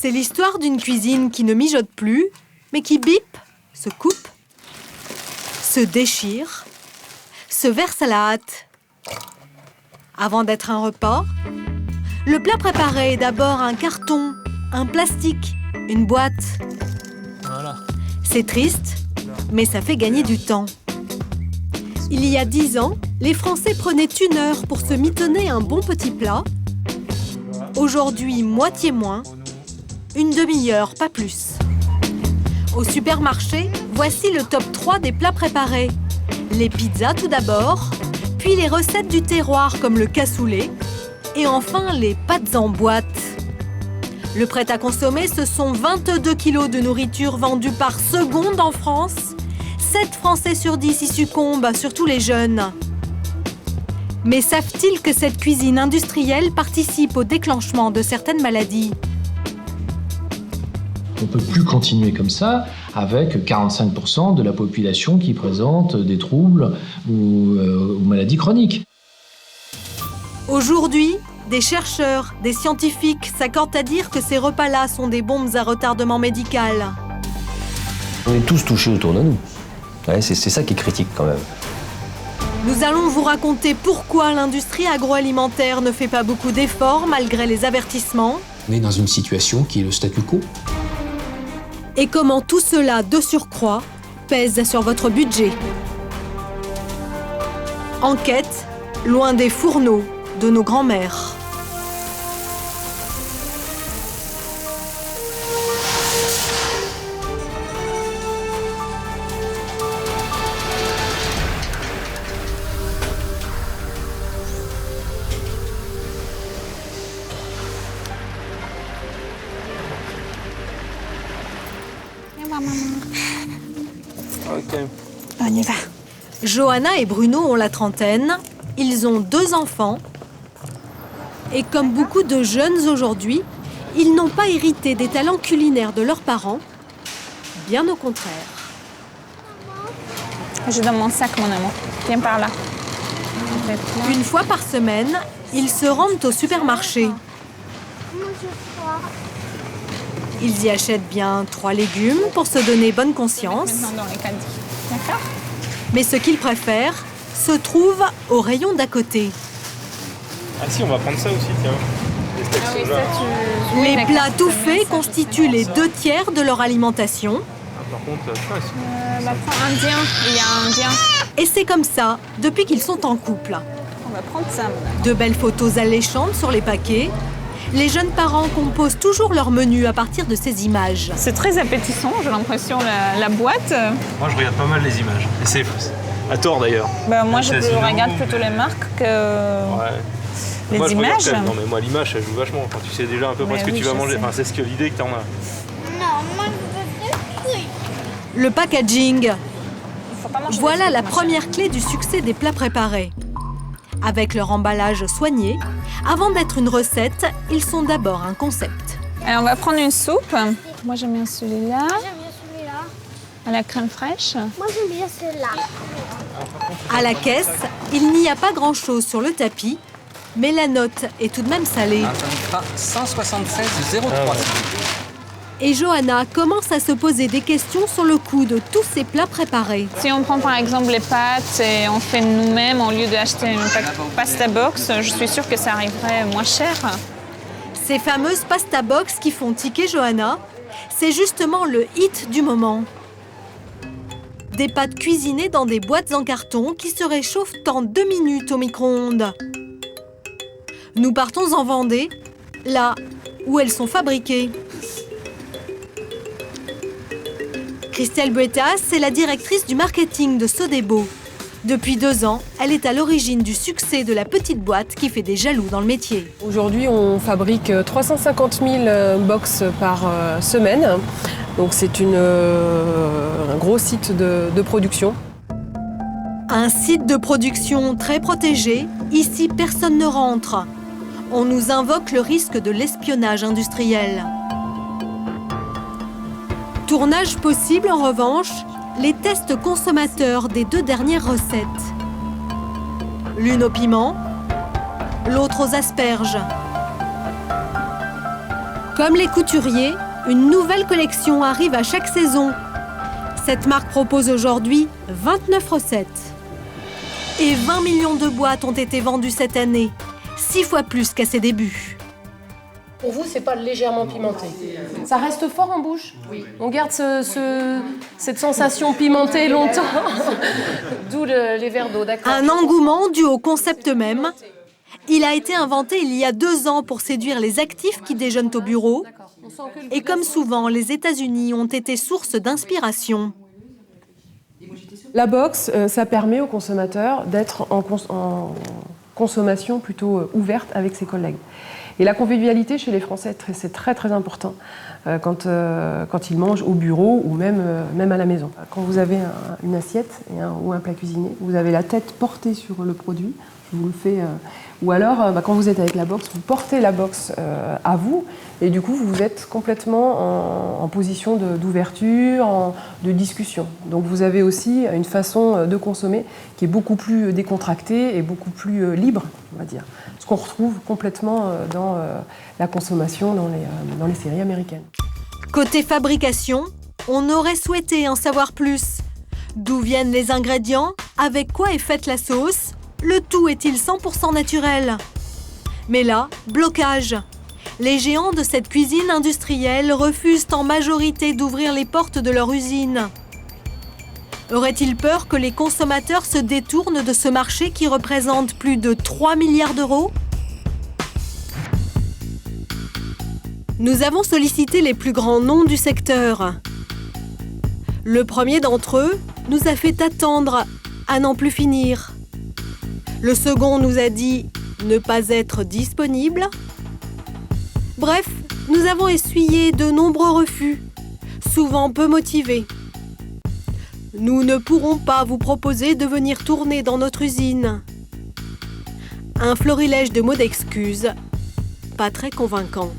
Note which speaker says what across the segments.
Speaker 1: C'est l'histoire d'une cuisine qui ne mijote plus, mais qui bip, se coupe, se déchire, se verse à la hâte. Avant d'être un repas, le plat préparé est d'abord un carton, un plastique, une boîte.
Speaker 2: Voilà.
Speaker 1: C'est triste, mais ça fait gagner du temps. Il y a 10 ans, les Français prenaient 1 heure pour se mitonner un bon petit plat. Aujourd'hui, moitié moins, une demi-heure, pas plus. Au supermarché, voici le top 3 des plats préparés. Les pizzas tout d'abord, puis les recettes du terroir comme le cassoulet, et enfin les pâtes en boîte. Le prêt à consommer, ce sont 22 kilos de nourriture vendue par seconde en France. 7 Français sur 10 y succombent, surtout les jeunes. Mais savent-ils que cette cuisine industrielle participe au déclenchement de certaines maladies ?
Speaker 3: On ne peut plus continuer comme ça avec 45% de la population qui présente des troubles ou maladies chroniques.
Speaker 1: Aujourd'hui, des chercheurs, des scientifiques s'accordent à dire que ces repas-là sont des bombes à retardement médical.
Speaker 4: On est tous touchés autour de nous. Ouais, c'est ça qui est critique quand même.
Speaker 1: Nous allons vous raconter pourquoi l'industrie agroalimentaire ne fait pas beaucoup d'efforts malgré les avertissements.
Speaker 5: On est dans une situation qui est le statu quo.
Speaker 1: Et comment tout cela, de surcroît, pèse sur votre budget. Enquête, loin des fourneaux de nos grands-mères.
Speaker 2: Ok.
Speaker 1: On y va. Johanna et Bruno ont la trentaine. Ils ont 2 enfants. Et comme beaucoup de jeunes aujourd'hui, ils n'ont pas hérité des talents culinaires de leurs parents. Bien au contraire.
Speaker 6: Je donne mon sac, mon amour. Viens par là.
Speaker 1: Une fois par semaine, ils se rendent au supermarché. Ils y achètent bien 3 légumes pour se donner bonne conscience.
Speaker 6: Maintenant dans les caddies. D'accord ?
Speaker 1: Mais ce qu'ils préfèrent se trouve au rayon d'à côté.
Speaker 2: Ah si, on va prendre ça aussi, tiens. Les steaks
Speaker 6: Ah oui,
Speaker 2: soja.
Speaker 6: ça tu... Oui,
Speaker 1: Les
Speaker 6: d'accord,
Speaker 1: plats tout
Speaker 6: c'est bien,
Speaker 1: faits
Speaker 6: ça,
Speaker 1: constituent les 2 tiers de leur alimentation.
Speaker 2: Ah, par contre, ça, c'est...
Speaker 6: Bah, prends indien. Il y a un indien.
Speaker 1: Et c'est comme ça depuis qu'ils sont en couple.
Speaker 6: On va prendre ça, mon amour.
Speaker 1: De belles photos alléchantes sur les paquets. Les jeunes parents composent toujours leur menu à partir de ces images.
Speaker 6: C'est très appétissant, j'ai l'impression, la boîte.
Speaker 2: Moi, je regarde pas mal les images. Et c'est à tort, d'ailleurs.
Speaker 6: Bah, moi, je
Speaker 2: Casino,
Speaker 6: regarde plutôt les marques que
Speaker 2: Ouais.
Speaker 6: les
Speaker 2: Moi, je regarde
Speaker 6: images.
Speaker 2: quand même. Non, mais moi, l'image, ça joue vachement. Enfin, tu sais déjà un peu près
Speaker 6: Ouais,
Speaker 2: ce que
Speaker 6: oui,
Speaker 2: tu vas
Speaker 6: je
Speaker 2: manger.
Speaker 6: sais.
Speaker 2: Enfin, c'est ce que l'idée que t'en as.
Speaker 7: Non, moi je veux des fruits.
Speaker 1: Le packaging.
Speaker 6: Il faut pas manger
Speaker 1: Voilà
Speaker 6: des
Speaker 1: la
Speaker 6: fruits,
Speaker 1: première clé du succès des plats préparés. Avec leur emballage soigné, avant d'être une recette, ils sont d'abord un concept.
Speaker 6: Alors, on va prendre une soupe. Moi, j'aime bien celui-là,
Speaker 7: J'aime bien celui-là.
Speaker 6: à la crème fraîche.
Speaker 7: Moi j'aime bien celui-là.
Speaker 1: À la caisse, il n'y a pas grand-chose sur le tapis, mais la note est tout de même salée.
Speaker 8: 176,03.
Speaker 1: Et Johanna commence à se poser des questions sur le coût de tous ces plats préparés.
Speaker 6: Si on prend par exemple les pâtes et on fait nous-mêmes au lieu d'acheter une pasta box, je suis sûre que ça arriverait moins cher.
Speaker 1: Ces fameuses pasta box qui font tiquer Johanna, c'est justement le hit du moment. Des pâtes cuisinées dans des boîtes en carton qui se réchauffent en 2 minutes au micro-ondes. Nous partons en Vendée, là où elles sont fabriquées. Christelle Buetas est la directrice du marketing de Sodebo. Depuis 2 ans, elle est à l'origine du succès de la petite boîte qui fait des jaloux dans le métier.
Speaker 9: Aujourd'hui, on fabrique 350 000 box par semaine. Donc c'est un gros site de production.
Speaker 1: Un site de production très protégé, ici personne ne rentre. On nous invoque le risque de l'espionnage industriel. Tournage possible en revanche, les tests consommateurs des 2 dernières recettes. L'une au piment, l'autre aux asperges. Comme les couturiers, une nouvelle collection arrive à chaque saison. Cette marque propose aujourd'hui 29 recettes. Et 20 millions de boîtes ont été vendues cette année, 6 fois plus qu'à ses débuts.
Speaker 9: Pour vous, c'est pas légèrement pimenté. Ça reste fort en bouche. Oui. On garde cette sensation pimentée longtemps. D'où les verres d'eau, d'accord.
Speaker 1: Un engouement dû au concept même. Il a été inventé il y a 2 ans pour séduire les actifs qui déjeunent au bureau. Et comme souvent, les États-Unis ont été source d'inspiration.
Speaker 9: La box, ça permet aux consommateurs d'être en consommation plutôt ouverte avec ses collègues. Et la convivialité chez les Français, c'est très très important quand ils mangent au bureau ou même à la maison. Quand vous avez une assiette ou un plat cuisiné, vous avez la tête portée sur le produit, je vous le fais. Ou alors, quand vous êtes avec la box, vous portez la box à vous et du coup, vous êtes complètement en position d'ouverture, de discussion. Donc vous avez aussi une façon de consommer qui est beaucoup plus décontractée et beaucoup plus libre, on va dire. Ce qu'on retrouve complètement dans la consommation dans les séries américaines.
Speaker 1: Côté fabrication, on aurait souhaité en savoir plus. D'où viennent les ingrédients? Avec quoi est faite la sauce? Le tout est-il 100% naturel? Mais là, blocage. Les géants de cette cuisine industrielle refusent en majorité d'ouvrir les portes de leur usine. Aurait-il peur que les consommateurs se détournent de ce marché qui représente plus de 3 milliards d'euros? Nous avons sollicité les plus grands noms du secteur. Le premier d'entre eux nous a fait attendre à n'en plus finir. Le second nous a dit ne pas être disponible. Bref, nous avons essuyé de nombreux refus, souvent peu motivés. Nous ne pourrons pas vous proposer de venir tourner dans notre usine. Un florilège de mots d'excuses, pas très convaincant.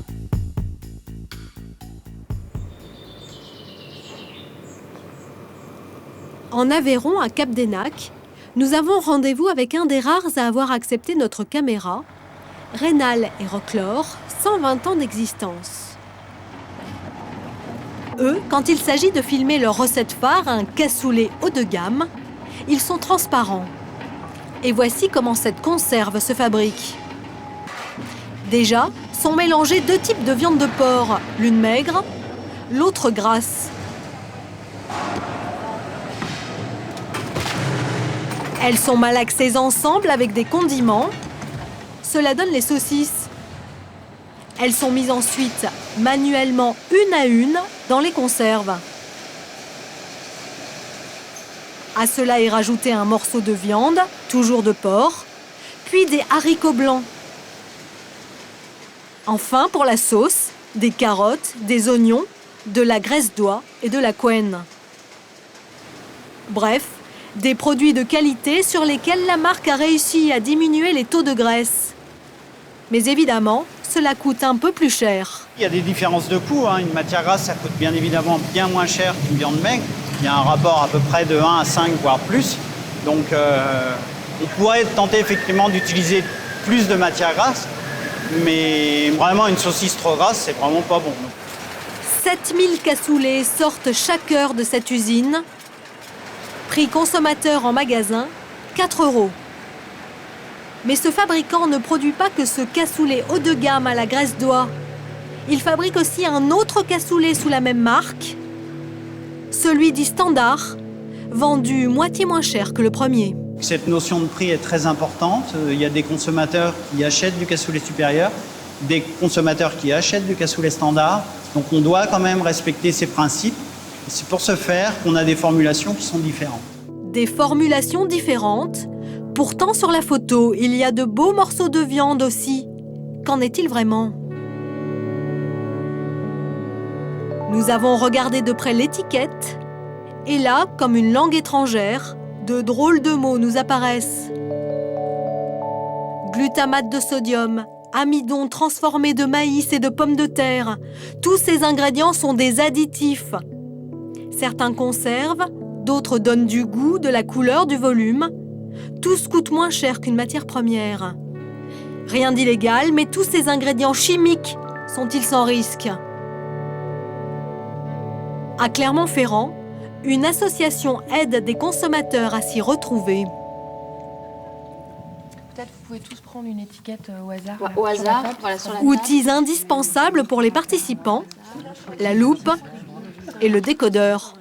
Speaker 1: En Aveyron, à Cap-d'Enac, nous avons rendez-vous avec un des rares à avoir accepté notre caméra, Rénal et Rocklor, 120 ans d'existence. Eux, quand il s'agit de filmer leur recette phare, un cassoulet haut de gamme, ils sont transparents. Et voici comment cette conserve se fabrique. Déjà, sont mélangés 2 types de viande de porc, l'une maigre, l'autre grasse. Elles sont malaxées ensemble avec des condiments. Cela donne les saucisses. Elles sont mises ensuite manuellement une à une dans les conserves. À cela est rajouté un morceau de viande, toujours de porc, puis des haricots blancs. Enfin, pour la sauce, des carottes, des oignons, de la graisse d'oie et de la couenne. Bref, des produits de qualité sur lesquels la marque a réussi à diminuer les taux de graisse. Mais évidemment, cela coûte un peu plus cher.
Speaker 10: Il y a des différences de coût. Une matière grasse, ça coûte bien évidemment bien moins cher qu'une viande maigre. Il y a un rapport à peu près de 1 à 5, voire plus. Donc, on pourrait tenter effectivement d'utiliser plus de matière grasse. Mais vraiment, une saucisse trop grasse, c'est vraiment pas bon.
Speaker 1: 7000 cassoulets sortent chaque heure de cette usine. Prix consommateur en magasin, 4 €. Mais ce fabricant ne produit pas que ce cassoulet haut de gamme à la graisse d'oie. Il fabrique aussi un autre cassoulet sous la même marque, celui dit standard, vendu moitié moins cher que le premier.
Speaker 10: Cette notion de prix est très importante. Il y a des consommateurs qui achètent du cassoulet supérieur, des consommateurs qui achètent du cassoulet standard. Donc on doit quand même respecter ces principes. C'est pour ce faire qu'on a des formulations qui sont différentes.
Speaker 1: Des formulations différentes. Pourtant, sur la photo, il y a de beaux morceaux de viande aussi. Qu'en est-il vraiment? Nous avons regardé de près l'étiquette. Et là, comme une langue étrangère, de drôles de mots nous apparaissent. Glutamate de sodium, amidon transformé de maïs et de pommes de terre. Tous ces ingrédients sont des additifs. Certains conservent, d'autres donnent du goût, de la couleur, du volume. Tous coûtent moins cher qu'une matière première. Rien d'illégal, mais tous ces ingrédients chimiques sont-ils sans risque? À Clermont-Ferrand, une association aide des consommateurs à s'y retrouver.
Speaker 9: Peut-être vous pouvez tous prendre une étiquette au hasard.
Speaker 11: Au hasard, voilà, sur la table.
Speaker 1: Outils indispensables pour les participants, la loupe et le décodeur.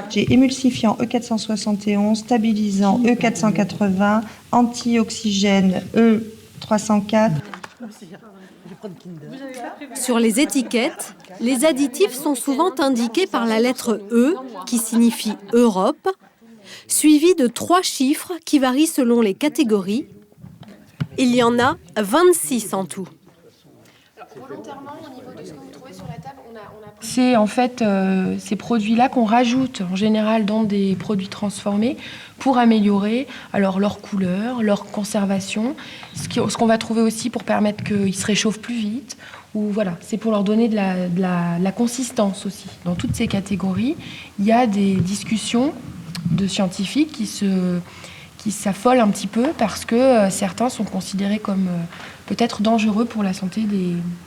Speaker 12: J'ai émulsifiant E471, stabilisant E480, anti-oxygène E304.
Speaker 1: Sur les étiquettes, les additifs sont souvent indiqués par la lettre E, qui signifie Europe, suivi de 3 chiffres qui varient selon les catégories. Il y en a 26 en tout.
Speaker 9: Volontairement, au niveau de ce que vous trouvez sur la table, c'est en fait ces produits-là qu'on rajoute en général dans des produits transformés pour améliorer alors leur couleur, leur conservation, ce qu'on va trouver aussi pour permettre qu'ils se réchauffent plus vite. Ou voilà, c'est pour leur donner de la consistance aussi. Dans toutes ces catégories, il y a des discussions de scientifiques qui s'affolent un petit peu parce que certains sont considérés comme peut-être dangereux pour la santé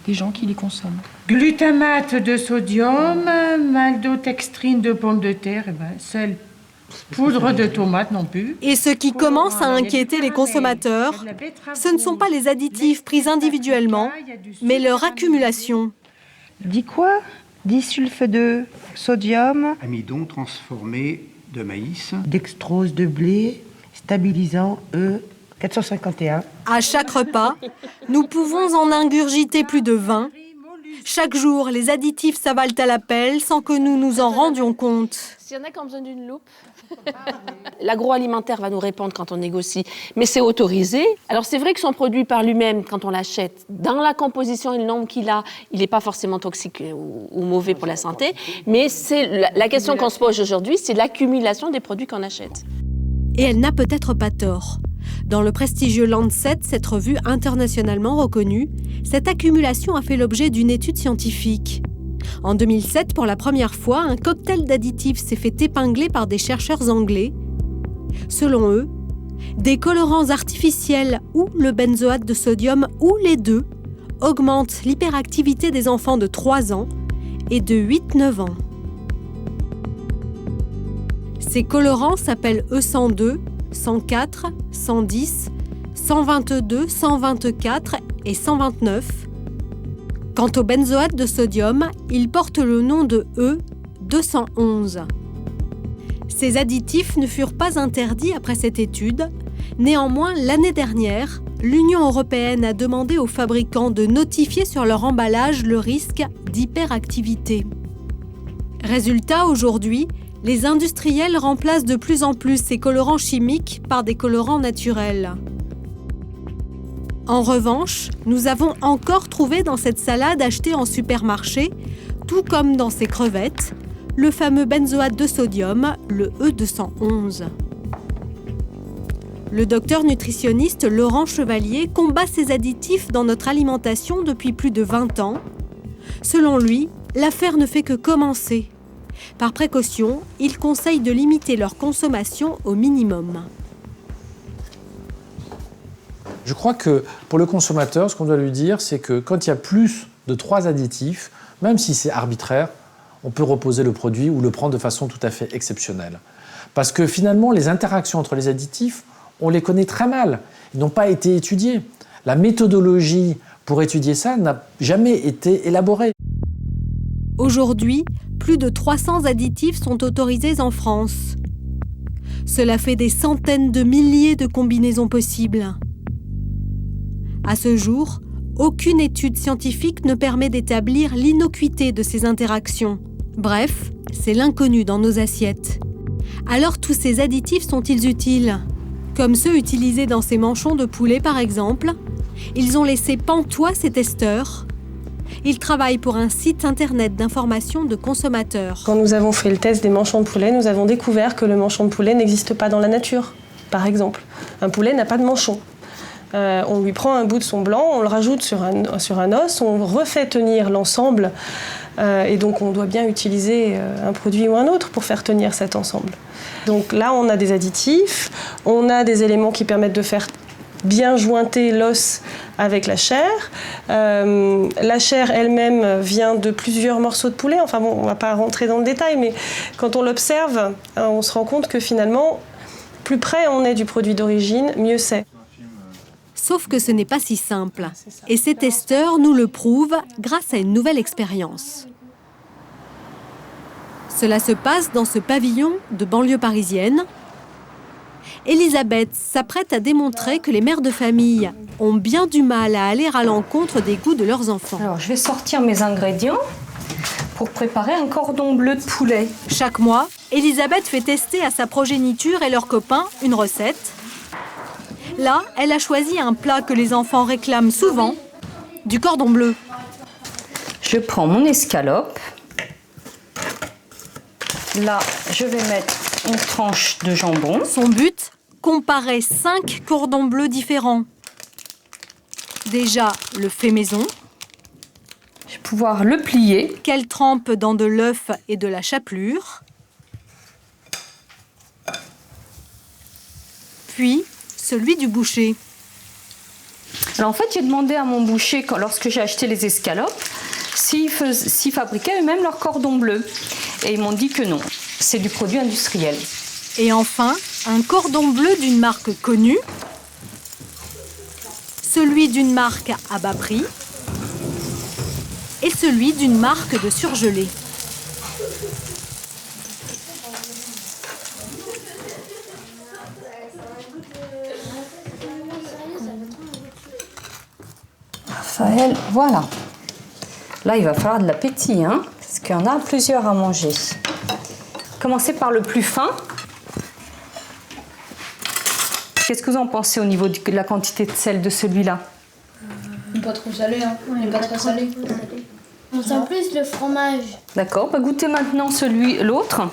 Speaker 9: des gens qui les consomment.
Speaker 13: Glutamate de sodium, maltodextrine de pomme de terre, sel, poudre de tomate non plus.
Speaker 1: Et ce qui commence à inquiéter les consommateurs, ce ne sont pas les additifs pris individuellement, mais leur accumulation.
Speaker 12: Dit quoi? Disulfe de sodium.
Speaker 14: Amidon transformé de maïs.
Speaker 13: Dextrose de blé, stabilisant E451.
Speaker 1: À chaque repas, nous pouvons en ingurgiter plus de 20. Chaque jour, les additifs s'avalent à la pelle sans que nous nous en rendions compte.
Speaker 11: S'il y en a qui ont besoin d'une loupe. L'agroalimentaire va nous répondre quand on négocie, mais c'est autorisé. Alors c'est vrai que son produit par lui-même, quand on l'achète, dans la composition et le nombre qu'il a, il n'est pas forcément toxique ou mauvais pour la santé, mais c'est la question qu'on se pose aujourd'hui, c'est l'accumulation des produits qu'on achète.
Speaker 1: Et elle n'a peut-être pas tort. Dans le prestigieux Lancet, cette revue internationalement reconnue, cette accumulation a fait l'objet d'une étude scientifique. En 2007, pour la première fois, un cocktail d'additifs s'est fait épingler par des chercheurs anglais. Selon eux, des colorants artificiels ou le benzoate de sodium ou les deux augmentent l'hyperactivité des enfants de 3 ans et de 8-9 ans. Ces colorants s'appellent E102, 104, 110, 122, 124 et 129. Quant au benzoate de sodium, il porte le nom de E211. Ces additifs ne furent pas interdits après cette étude. Néanmoins, l'année dernière, l'Union européenne a demandé aux fabricants de notifier sur leur emballage le risque d'hyperactivité. Résultat, aujourd'hui, les industriels remplacent de plus en plus ces colorants chimiques par des colorants naturels. En revanche, nous avons encore trouvé dans cette salade achetée en supermarché, tout comme dans ces crevettes, le fameux benzoate de sodium, le E211. Le docteur nutritionniste Laurent Chevalier combat ces additifs dans notre alimentation depuis plus de 20 ans. Selon lui, l'affaire ne fait que commencer. Par précaution, il conseille de limiter leur consommation au minimum.
Speaker 15: Je crois que pour le consommateur, ce qu'on doit lui dire, c'est que quand il y a plus de 3 additifs, même si c'est arbitraire, on peut reposer le produit ou le prendre de façon tout à fait exceptionnelle. Parce que finalement, les interactions entre les additifs, on les connaît très mal. Ils n'ont pas été étudiés. La méthodologie pour étudier ça n'a jamais été élaborée.
Speaker 1: Aujourd'hui, plus de 300 additifs sont autorisés en France. Cela fait des centaines de milliers de combinaisons possibles. À ce jour, aucune étude scientifique ne permet d'établir l'innocuité de ces interactions. Bref, c'est l'inconnu dans nos assiettes. Alors tous ces additifs sont-ils utiles? Comme ceux utilisés dans ces manchons de poulet par exemple. Ils ont laissé pantois ces testeurs. Ils travaillent pour un site internet d'information de consommateurs.
Speaker 9: Quand nous avons fait le test des manchons de poulet, nous avons découvert que le manchon de poulet n'existe pas dans la nature, par exemple. Un poulet n'a pas de manchon. On lui prend un bout de son blanc, on le rajoute sur un os, on refait tenir l'ensemble et donc on doit bien utiliser un produit ou un autre pour faire tenir cet ensemble. Donc là, on a des additifs, on a des éléments qui permettent de faire
Speaker 16: bien jointer l'os avec la chair. La chair elle-même vient de plusieurs morceaux de poulet. Enfin bon, on ne va pas rentrer dans le détail, mais quand on l'observe, on se rend compte que finalement, plus près on est du produit d'origine, mieux c'est.
Speaker 1: Sauf que ce n'est pas si simple. Et ces testeurs nous le prouvent grâce à une nouvelle expérience. Cela se passe dans ce pavillon de banlieue parisienne. Elisabeth s'apprête à démontrer que les mères de famille ont bien du mal à aller à l'encontre des goûts de leurs enfants.
Speaker 17: Alors, je vais sortir mes ingrédients pour préparer un cordon bleu de poulet.
Speaker 1: Chaque mois, Elisabeth fait tester à sa progéniture et leurs copains une recette. Là, elle a choisi un plat que les enfants réclament souvent, du cordon bleu.
Speaker 17: Je prends mon escalope. Là, je vais mettre une tranche de jambon.
Speaker 1: Son but, comparer 5 cordons bleus différents. Déjà, le fait maison.
Speaker 17: Je vais pouvoir le plier.
Speaker 1: Qu'elle trempe dans de l'œuf et de la chapelure. Puis, celui du boucher.
Speaker 17: Alors en fait, j'ai demandé à mon boucher, lorsque j'ai acheté les escalopes, s'ils fabriquaient eux-mêmes leur cordon bleu. Et ils m'ont dit que non, c'est du produit industriel.
Speaker 1: Et enfin, un cordon bleu d'une marque connue, celui d'une marque à bas prix et celui d'une marque de surgelés.
Speaker 17: Raphaël, voilà. Là, il va falloir de l'appétit, hein, parce qu'il y en a plusieurs à manger. Commencez par le plus fin. Qu'est-ce que vous en pensez au niveau de la quantité de sel de celui-là?
Speaker 18: Pas trop salé, hein. Il n'est pas très salé.
Speaker 7: On sent plus le fromage.
Speaker 17: D'accord, bah goûtez maintenant l'autre.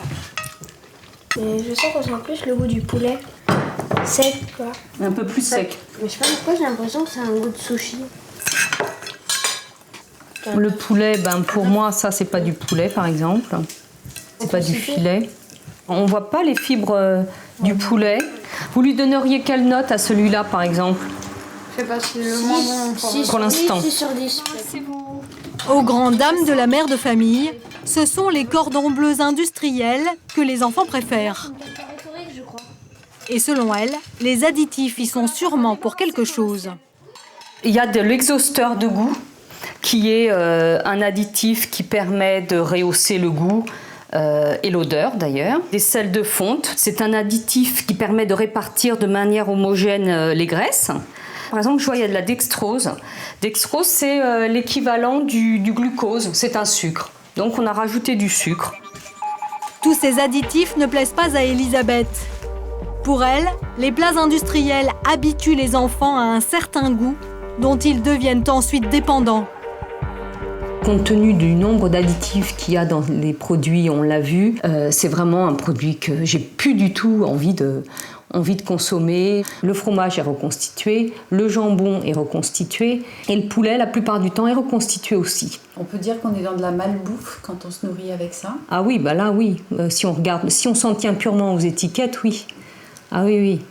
Speaker 7: Je sens qu'on sent plus le goût du poulet. Sec, quoi.
Speaker 17: Un peu plus sec.
Speaker 7: Mais je sais pas pourquoi j'ai l'impression que c'est un goût de sushi.
Speaker 17: Le poulet, pour moi, ça, c'est pas du poulet, par exemple. C'est pas du filet. On voit pas les fibres du poulet. Vous lui donneriez quelle note à celui-là, par exemple?
Speaker 18: Je sais pas si le moins bon
Speaker 17: pour l'instant.
Speaker 7: 6 sur 10.
Speaker 1: Aux grandes dames de la mère de famille, ce sont les cordons bleus industriels que les enfants préfèrent. Et selon elle, les additifs y sont sûrement pour quelque chose.
Speaker 17: Il y a de l'exhausteur de goût, qui est un additif qui permet de rehausser le goût et l'odeur d'ailleurs. Des sels de fonte, c'est un additif qui permet de répartir de manière homogène les graisses. Par exemple, je vois il y a de la dextrose. Dextrose, c'est l'équivalent du glucose, c'est un sucre. Donc on a rajouté du sucre.
Speaker 1: Tous ces additifs ne plaisent pas à Elisabeth. Pour elle, les plats industriels habituent les enfants à un certain goût dont ils deviennent ensuite dépendants.
Speaker 17: Compte tenu du nombre d'additifs qu'il y a dans les produits, on l'a vu, c'est vraiment un produit que j'ai plus du tout envie de consommer. Le fromage est reconstitué, le jambon est reconstitué et le poulet, la plupart du temps, est reconstitué aussi.
Speaker 19: On peut dire qu'on est dans de la malbouffe quand on se nourrit avec ça?
Speaker 17: Ah oui, là oui. Si on s'en tient purement aux étiquettes, oui. Ah oui, oui.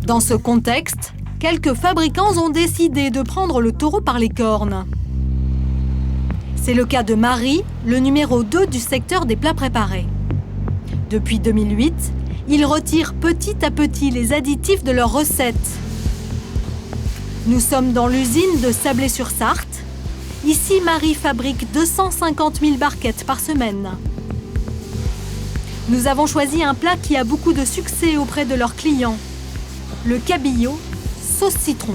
Speaker 1: Dans ce contexte, quelques fabricants ont décidé de prendre le taureau par les cornes. C'est le cas de Marie, le numéro 2 du secteur des plats préparés. Depuis 2008, ils retirent petit à petit les additifs de leurs recettes. Nous sommes dans l'usine de Sablé-sur-Sarthe. Ici, Marie fabrique 250 000 barquettes par semaine. Nous avons choisi un plat qui a beaucoup de succès auprès de leurs clients. Le cabillaud sauce citron.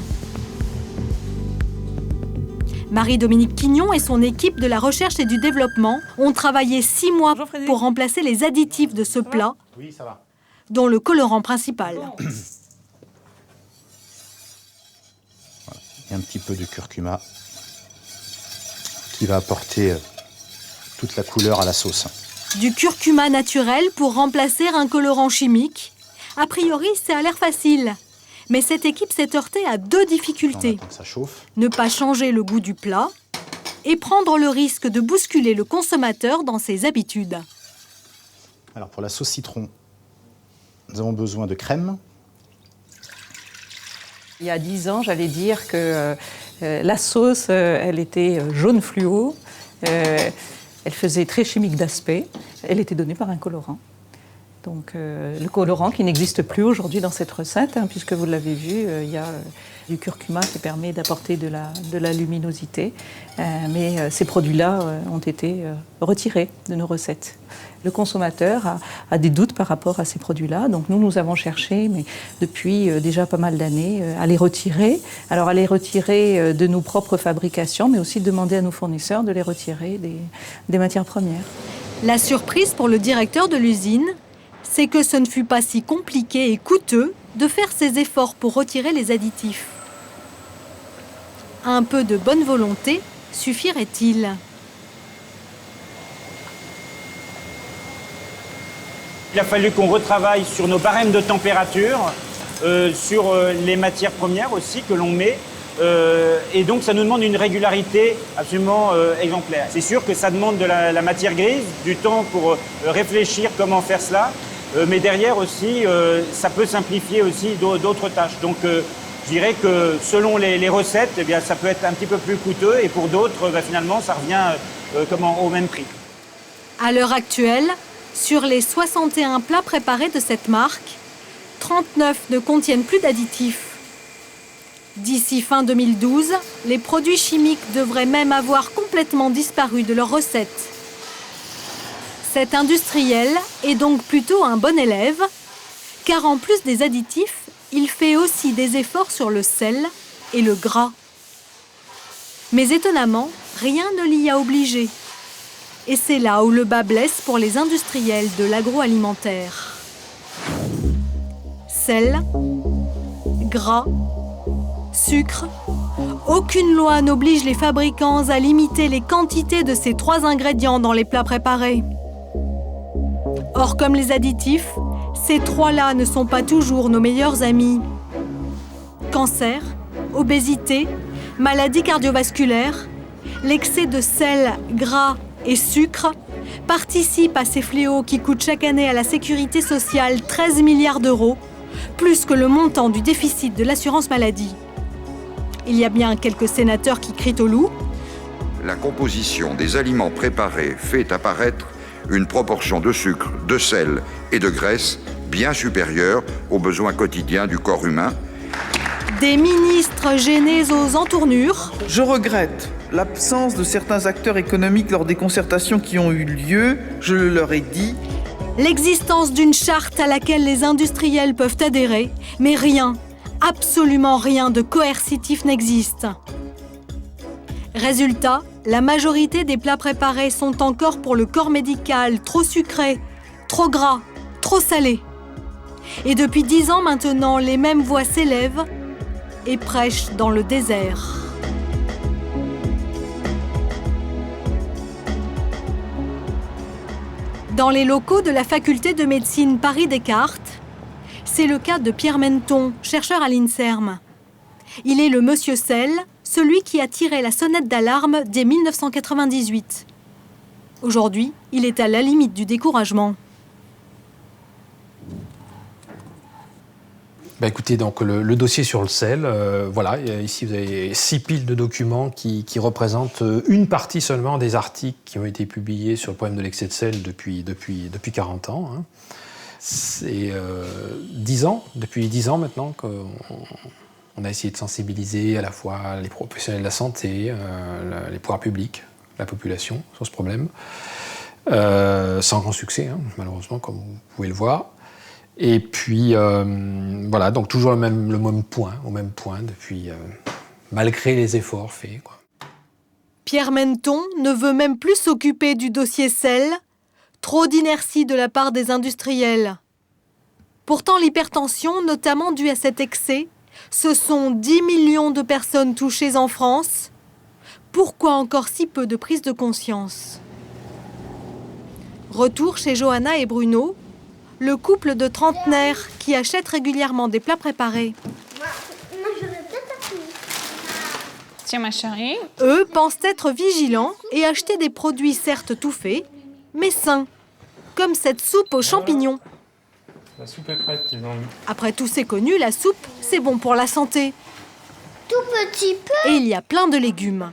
Speaker 1: Marie-Dominique Quignon et son équipe de la recherche et du développement ont travaillé 6 mois pour remplacer les additifs de ce plat, dont le colorant principal.
Speaker 20: Et un petit peu de curcuma qui va apporter toute la couleur à la sauce.
Speaker 1: Du curcuma naturel pour remplacer un colorant chimique. A priori, ça a l'air facile. Mais cette équipe s'est heurtée à 2 difficultés. Ne pas changer le goût du plat et prendre le risque de bousculer le consommateur dans ses habitudes.
Speaker 20: Alors pour la sauce citron, nous avons besoin de crème,
Speaker 21: Il y a 10 ans, j'allais dire que la sauce, elle était jaune fluo, elle faisait très chimique d'aspect, elle était donnée par un colorant. Donc le colorant qui n'existe plus aujourd'hui dans cette recette, hein, puisque vous l'avez vu, il y a du curcuma qui permet d'apporter de la luminosité, mais ces produits-là ont été retirés de nos recettes. Le consommateur a des doutes par rapport à ces produits-là, donc nous avons cherché, mais depuis déjà pas mal d'années, à les retirer. Alors à les retirer de nos propres fabrications, mais aussi demander à nos fournisseurs de les retirer des matières premières.
Speaker 1: La surprise pour le directeur de l'usine, c'est que ce ne fut pas si compliqué et coûteux de faire ces efforts pour retirer les additifs. Un peu de bonne volonté suffirait-il ?
Speaker 10: Il a fallu qu'on retravaille sur nos barèmes de température, sur les matières premières aussi que l'on met. Et donc ça nous demande une régularité absolument exemplaire. C'est sûr que ça demande de la matière grise, du temps pour réfléchir comment faire cela. Mais derrière aussi, ça peut simplifier aussi d'autres tâches. Donc je dirais que selon les recettes, eh bien, ça peut être un petit peu plus coûteux et pour d'autres, finalement, ça revient au même prix.
Speaker 1: À l'heure actuelle, sur les 61 plats préparés de cette marque, 39 ne contiennent plus d'additifs. D'ici fin 2012, les produits chimiques devraient même avoir complètement disparu de leurs recettes. Cet industriel est donc plutôt un bon élève, car en plus des additifs, il fait aussi des efforts sur le sel et le gras. Mais étonnamment, rien ne l'y a obligé. Et c'est là où le bât blesse pour les industriels de l'agroalimentaire. Sel, gras, sucre, aucune loi n'oblige les fabricants à limiter les quantités de ces 3 ingrédients dans les plats préparés. Or, comme les additifs, ces 3-là ne sont pas toujours nos meilleurs amis. Cancer, obésité, maladies cardiovasculaires, l'excès de sel, gras et sucre participe à ces fléaux qui coûtent chaque année à la sécurité sociale 13 milliards d'euros, plus que le montant du déficit de l'assurance maladie. Il y a bien quelques sénateurs qui crient au loup.
Speaker 22: La composition des aliments préparés fait apparaître une proportion de sucre, de sel et de graisse bien supérieure aux besoins quotidiens du corps humain.
Speaker 1: Des ministres gênés aux entournures.
Speaker 23: Je regrette l'absence de certains acteurs économiques lors des concertations qui ont eu lieu, je le leur ai dit.
Speaker 1: L'existence d'une charte à laquelle les industriels peuvent adhérer, mais rien, absolument rien de coercitif n'existe. Résultat, la majorité des plats préparés sont encore pour le corps médical trop sucrés, trop gras, trop salés. Et depuis 10 ans maintenant, les mêmes voix s'élèvent et prêchent dans le désert. Dans les locaux de la faculté de médecine Paris-Descartes, c'est le cas de Pierre Menton, chercheur à l'INSERM. Il est le monsieur Sel, celui qui a tiré la sonnette d'alarme dès 1998. Aujourd'hui, il est à la limite du découragement.
Speaker 5: Écoutez, donc le dossier sur le sel, voilà, ici vous avez 6 piles de documents qui représentent une partie seulement des articles qui ont été publiés sur le problème de l'excès de sel depuis 40 ans. Hein. C'est 10 ans, depuis 10 ans maintenant qu'on a essayé de sensibiliser à la fois les professionnels de la santé, les pouvoirs publics, la population sur ce problème, sans grand succès, hein, malheureusement, comme vous pouvez le voir. Et puis, voilà, donc toujours au même point depuis, malgré les efforts faits, quoi.
Speaker 1: Pierre Menton ne veut même plus s'occuper du dossier sel, trop d'inertie de la part des industriels. Pourtant, l'hypertension, notamment due à cet excès, ce sont 10 millions de personnes touchées en France. Pourquoi encore si peu de prise de conscience ? Retour chez Johanna et Bruno, le couple de trentenaires qui achètent régulièrement des plats préparés.
Speaker 6: Tiens, ma chérie.
Speaker 1: Eux pensent être vigilants et acheter des produits certes tout faits, mais sains, comme cette soupe aux champignons.
Speaker 2: La soupe est prête, tes amis.
Speaker 1: Après tout c'est connu, la soupe, c'est bon pour la santé.
Speaker 7: Tout petit peu.
Speaker 1: Et il y a plein de légumes.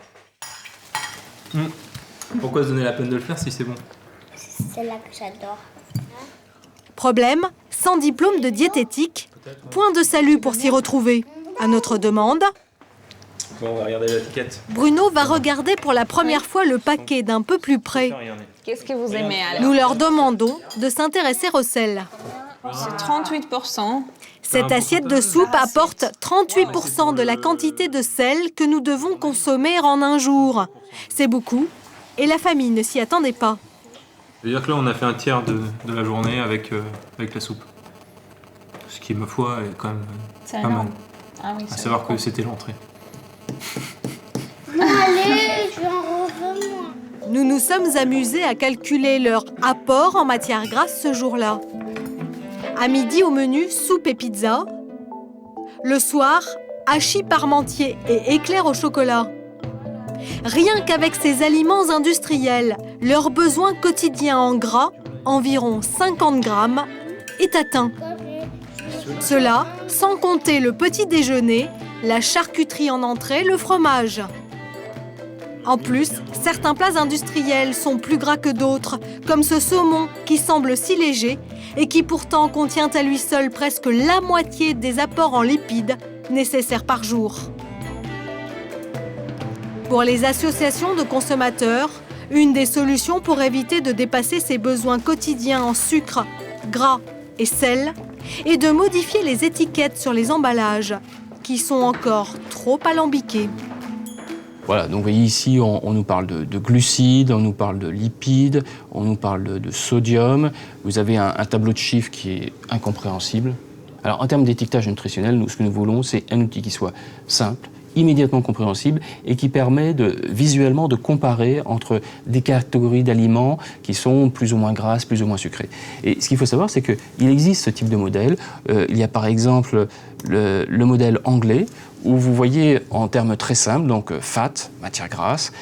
Speaker 2: Pourquoi se donner la peine de le faire si c'est bon?
Speaker 7: C'est là que j'adore.
Speaker 1: Problème, sans diplôme de diététique, point de salut pour s'y retrouver. À notre demande,
Speaker 2: Bon, on va regarder l'étiquette.
Speaker 1: Bruno va regarder pour la première fois le paquet d'un peu plus près.
Speaker 6: Qu'est-ce que vous aimez alors?
Speaker 1: Nous leur demandons de s'intéresser au sel.
Speaker 6: C'est 38%.
Speaker 1: Cette assiette de soupe apporte 38% de la quantité de sel que nous devons consommer en un jour. C'est beaucoup, et la famille ne s'y attendait pas.
Speaker 2: C'est-à-dire que là, on a fait un tiers de la journée avec la soupe. Ce qui, ma foi, est quand même pas mal.
Speaker 6: Ah oui,
Speaker 2: à savoir que c'était l'entrée.
Speaker 7: Allez, je vais en revenir.
Speaker 1: Nous nous sommes amusés à calculer leur apport en matière grasse ce jour-là. À midi, au menu, soupe et pizza. Le soir, hachis parmentier et éclairs au chocolat. Rien qu'avec ces aliments industriels, leur besoin quotidien en gras, environ 50 grammes, est atteint. Cela sans compter le petit déjeuner, la charcuterie en entrée, le fromage. En plus, certains plats industriels sont plus gras que d'autres, comme ce saumon qui semble si léger et qui pourtant contient à lui seul presque la moitié des apports en lipides nécessaires par jour. Pour les associations de consommateurs, une des solutions pour éviter de dépasser ses besoins quotidiens en sucre, gras et sel est de modifier les étiquettes sur les emballages, qui sont encore trop alambiquées.
Speaker 3: Voilà, donc vous voyez ici, on nous parle de glucides, on nous parle de lipides, on nous parle de sodium. Vous avez un tableau de chiffres qui est incompréhensible. Alors en termes d'étiquetage nutritionnel, nous, ce que nous voulons, c'est un outil qui soit simple, immédiatement compréhensible et qui permet visuellement de comparer entre des catégories d'aliments qui sont plus ou moins grasses, plus ou moins sucrées. Et ce qu'il faut savoir, c'est qu'il existe ce type de modèle. Il y a par exemple le modèle anglais, où vous voyez en termes très simples, donc fat, matière grasse,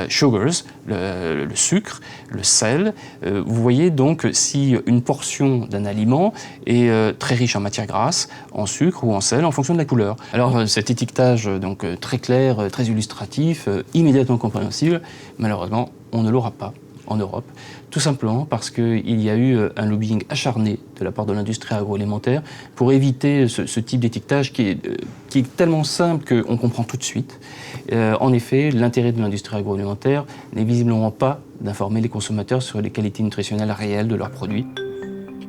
Speaker 3: sugars, le sucre, le sel. Vous voyez donc si une portion d'un aliment est très riche en matière grasse, en sucre ou en sel, en fonction de la couleur. Alors cet étiquetage donc très clair, très illustratif, immédiatement compréhensible, malheureusement, on ne l'aura pas en Europe, tout simplement parce qu'il y a eu un lobbying acharné de la part de l'industrie agroalimentaire pour éviter ce type d'étiquetage qui est tellement simple qu'on comprend tout de suite. En effet, l'intérêt de l'industrie agroalimentaire n'est visiblement pas d'informer les consommateurs sur les qualités nutritionnelles réelles de leurs produits.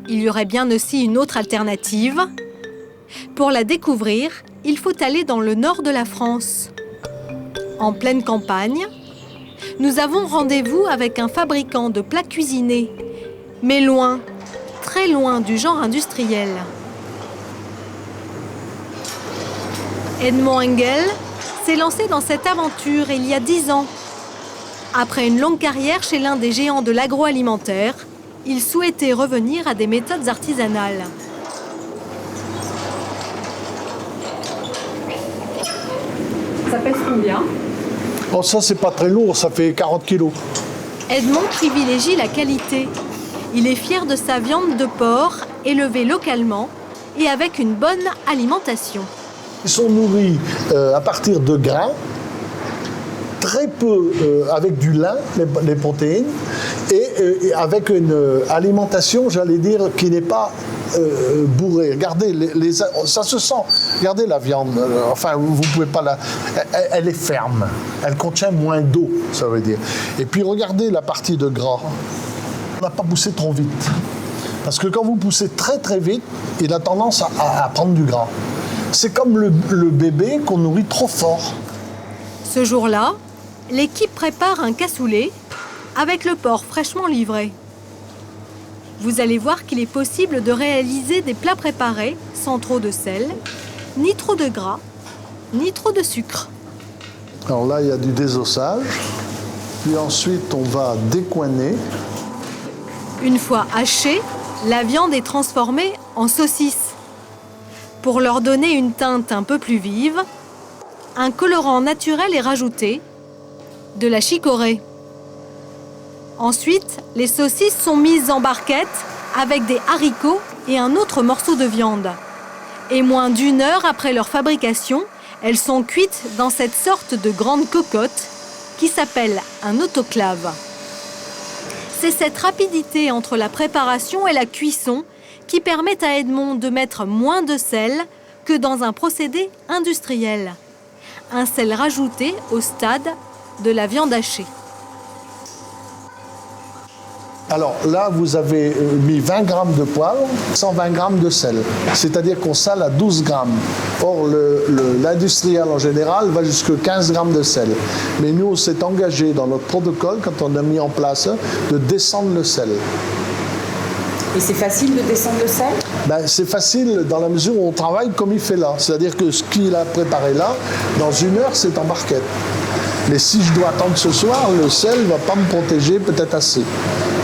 Speaker 1: Il y aurait bien aussi une autre alternative. Pour la découvrir, il faut aller dans le nord de la France. En pleine campagne, nous avons rendez-vous avec un fabricant de plats cuisinés, mais loin, très loin du genre industriel. Edmond Engel s'est lancé dans cette aventure il y a 10 ans. Après une longue carrière chez l'un des géants de l'agroalimentaire, il souhaitait revenir à des méthodes artisanales.
Speaker 9: Ça pèse combien ?
Speaker 4: Oh, ça, c'est pas très lourd, ça fait 40 kilos.
Speaker 1: Edmond privilégie la qualité. Il est fier de sa viande de porc, élevée localement et avec une bonne alimentation.
Speaker 4: Ils sont nourris à partir de grains, très peu avec du lin, les protéines, et avec une alimentation, j'allais dire, qui n'est pas bourrée. Regardez, ça se sent. Regardez la viande. Enfin, vous pouvez pas la... Elle est ferme. Elle contient moins d'eau, ça veut dire. Et puis, regardez la partie de gras. On n'a pas poussé trop vite. Parce que quand vous poussez très très vite, il a tendance à prendre du gras. C'est comme le bébé qu'on nourrit trop fort.
Speaker 1: Ce jour-là, l'équipe prépare un cassoulet avec le porc fraîchement livré. Vous allez voir qu'il est possible de réaliser des plats préparés sans trop de sel, ni trop de gras, ni trop de sucre.
Speaker 4: Alors là, il y a du désossage. Puis ensuite, on va décoiner.
Speaker 1: Une fois hachée, la viande est transformée en saucisse. Pour leur donner une teinte un peu plus vive, un colorant naturel est rajouté, de la chicorée. Ensuite, les saucisses sont mises en barquettes avec des haricots et un autre morceau de viande. Et moins d'1 heure après leur fabrication, elles sont cuites dans cette sorte de grande cocotte qui s'appelle un autoclave. C'est cette rapidité entre la préparation et la cuisson qui permet à Edmond de mettre moins de sel que dans un procédé industriel. Un sel rajouté au stade de la viande hachée.
Speaker 4: Alors là, vous avez mis 20 grammes de poivre, 120 grammes de sel. C'est-à-dire qu'on sale à 12 grammes. Or, l'industriel en général va jusqu'à 15 grammes de sel. Mais nous, on s'est engagé dans notre protocole, quand on a mis en place, de descendre le sel.
Speaker 19: Et c'est facile de descendre le sel?
Speaker 4: C'est facile dans la mesure où on travaille comme il fait là. C'est-à-dire que ce qu'il a préparé là, dans 1 heure, c'est en barquette. Mais si je dois attendre ce soir, le sel ne va pas me protéger peut-être assez.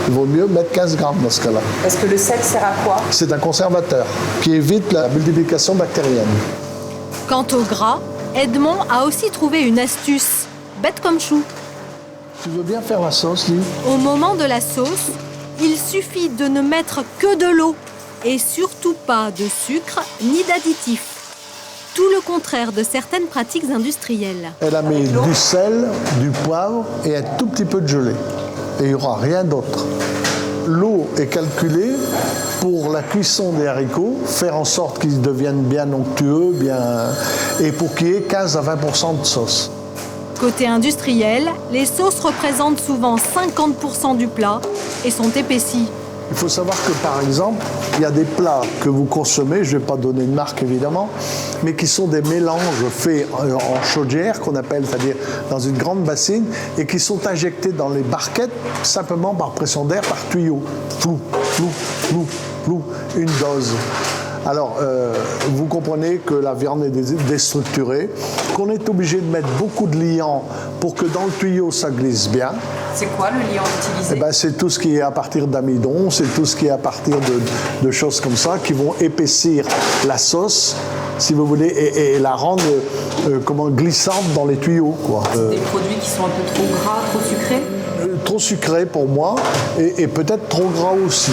Speaker 4: Il vaut mieux mettre 15 grammes dans ce cas-là.
Speaker 19: Parce que le sel sert à quoi?
Speaker 4: C'est un conservateur qui évite la multiplication bactérienne.
Speaker 1: Quant au gras, Edmond a aussi trouvé une astuce, bête comme chou.
Speaker 4: Tu veux bien faire la sauce, lui?
Speaker 1: Au moment de la sauce, il suffit de ne mettre que de l'eau et surtout pas de sucre ni d'additifs. Tout le contraire de certaines pratiques industrielles.
Speaker 4: Elle a mis du sel, du poivre et un tout petit peu de gelée. Et il n'y aura rien d'autre. L'eau est calculée pour la cuisson des haricots, faire en sorte qu'ils deviennent bien onctueux, et pour qu'il y ait 15 à 20% de sauce.
Speaker 1: Côté industriel, les sauces représentent souvent 50% du plat et sont épaissies.
Speaker 4: Il faut savoir que, par exemple, il y a des plats que vous consommez, je ne vais pas donner de marque évidemment, mais qui sont des mélanges faits en chaudière, qu'on appelle, c'est-à-dire dans une grande bassine, et qui sont injectés dans les barquettes simplement par pression d'air, par tuyau. Flou, flou, flou, flou, une dose. Alors, vous comprenez que la viande est déstructurée, qu'on est obligé de mettre beaucoup de liant pour que dans le tuyau, ça glisse bien.
Speaker 19: C'est quoi le liant utilisé?
Speaker 4: C'est tout ce qui est à partir d'amidon, c'est tout ce qui est à partir de choses comme ça qui vont épaissir la sauce, si vous voulez, et la rendre glissante dans les tuyaux.
Speaker 19: C'est des produits qui sont un peu trop gras, trop sucrés?
Speaker 4: Trop sucrés pour moi, et peut-être trop gras aussi.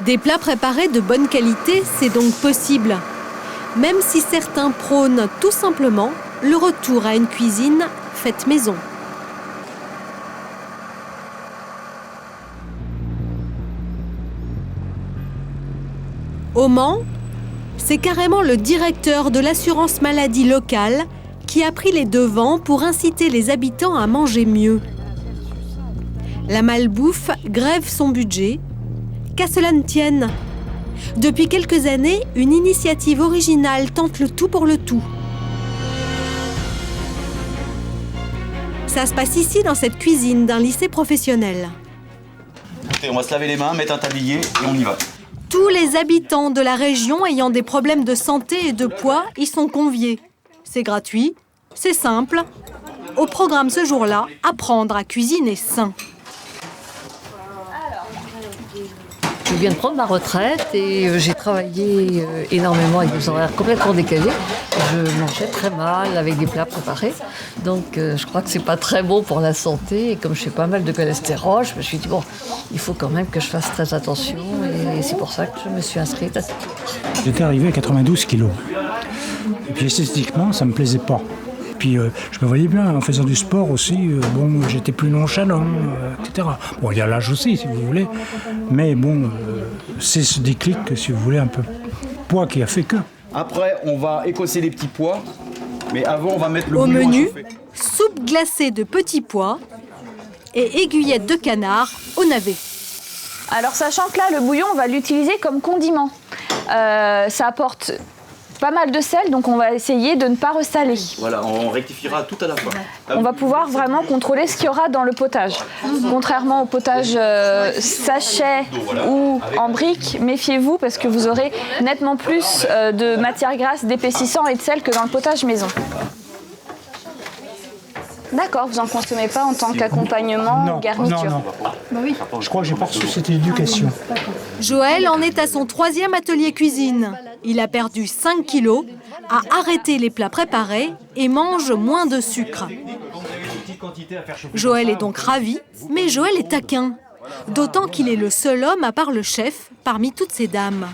Speaker 1: Des plats préparés de bonne qualité, c'est donc possible. Même si certains prônent tout simplement le retour à une cuisine faite maison. Au Mans, c'est carrément le directeur de l'assurance maladie locale qui a pris les devants pour inciter les habitants à manger mieux. La malbouffe grève son budget. Qu'à cela ne tienne. Depuis quelques années, une initiative originale tente le tout pour le tout. Ça se passe ici, dans cette cuisine d'un lycée professionnel.
Speaker 8: Écoutez, on va se laver les mains, mettre un tablier et on y va.
Speaker 1: Tous les habitants de la région ayant des problèmes de santé et de poids y sont conviés. C'est gratuit, c'est simple. Au programme ce jour-là, apprendre à cuisiner sain.
Speaker 12: Je viens de prendre ma retraite et j'ai travaillé énormément avec des horaires complètement décalés. Je mangeais très mal avec des plats préparés. Donc je crois que c'est pas très bon pour la santé. Et comme je fais pas mal de cholestérol, je me suis dit bon, il faut quand même que je fasse très attention. Et c'est pour ça que je me suis inscrite à cette course.
Speaker 14: J'étais arrivé à 92 kilos. Et puis esthétiquement, ça me plaisait pas. Puis je me voyais bien en faisant du sport aussi, j'étais plus nonchalant, etc. Bon, il y a l'âge aussi, si vous voulez, mais bon, c'est ce déclic, si vous voulez, un peu poids qui a fait que.
Speaker 8: Après, on va écosser les petits pois, mais avant, on va mettre le
Speaker 1: Au
Speaker 8: bouillon
Speaker 1: menu,
Speaker 8: à chauffer.
Speaker 1: soupe glacée de petits pois et aiguillettes de canard au navet.
Speaker 24: Alors, sachant que là, le bouillon, on va l'utiliser comme condiment. Ça apporte pas mal de sel, donc on va essayer de ne pas ressaler.
Speaker 8: Voilà, on rectifiera tout à la fin.
Speaker 24: On va pouvoir vraiment contrôler ce qu'il y aura dans le potage. Contrairement au potage sachet ou en brique, méfiez-vous parce que vous aurez nettement plus de matière grasse, d'épaississant et de sel que dans le potage maison. D'accord, vous n'en consommez pas en tant qu'accompagnement ou garniture?
Speaker 14: Non. Bah oui. Je crois que j'ai pas reçu cette éducation.
Speaker 1: Joël en est à son 3e atelier cuisine. Il a perdu 5 kilos, a arrêté les plats préparés et mange moins de sucre. Joël est donc ravi, mais Joël est taquin. d'autant qu'il est le seul homme, à part le chef, parmi toutes ces dames.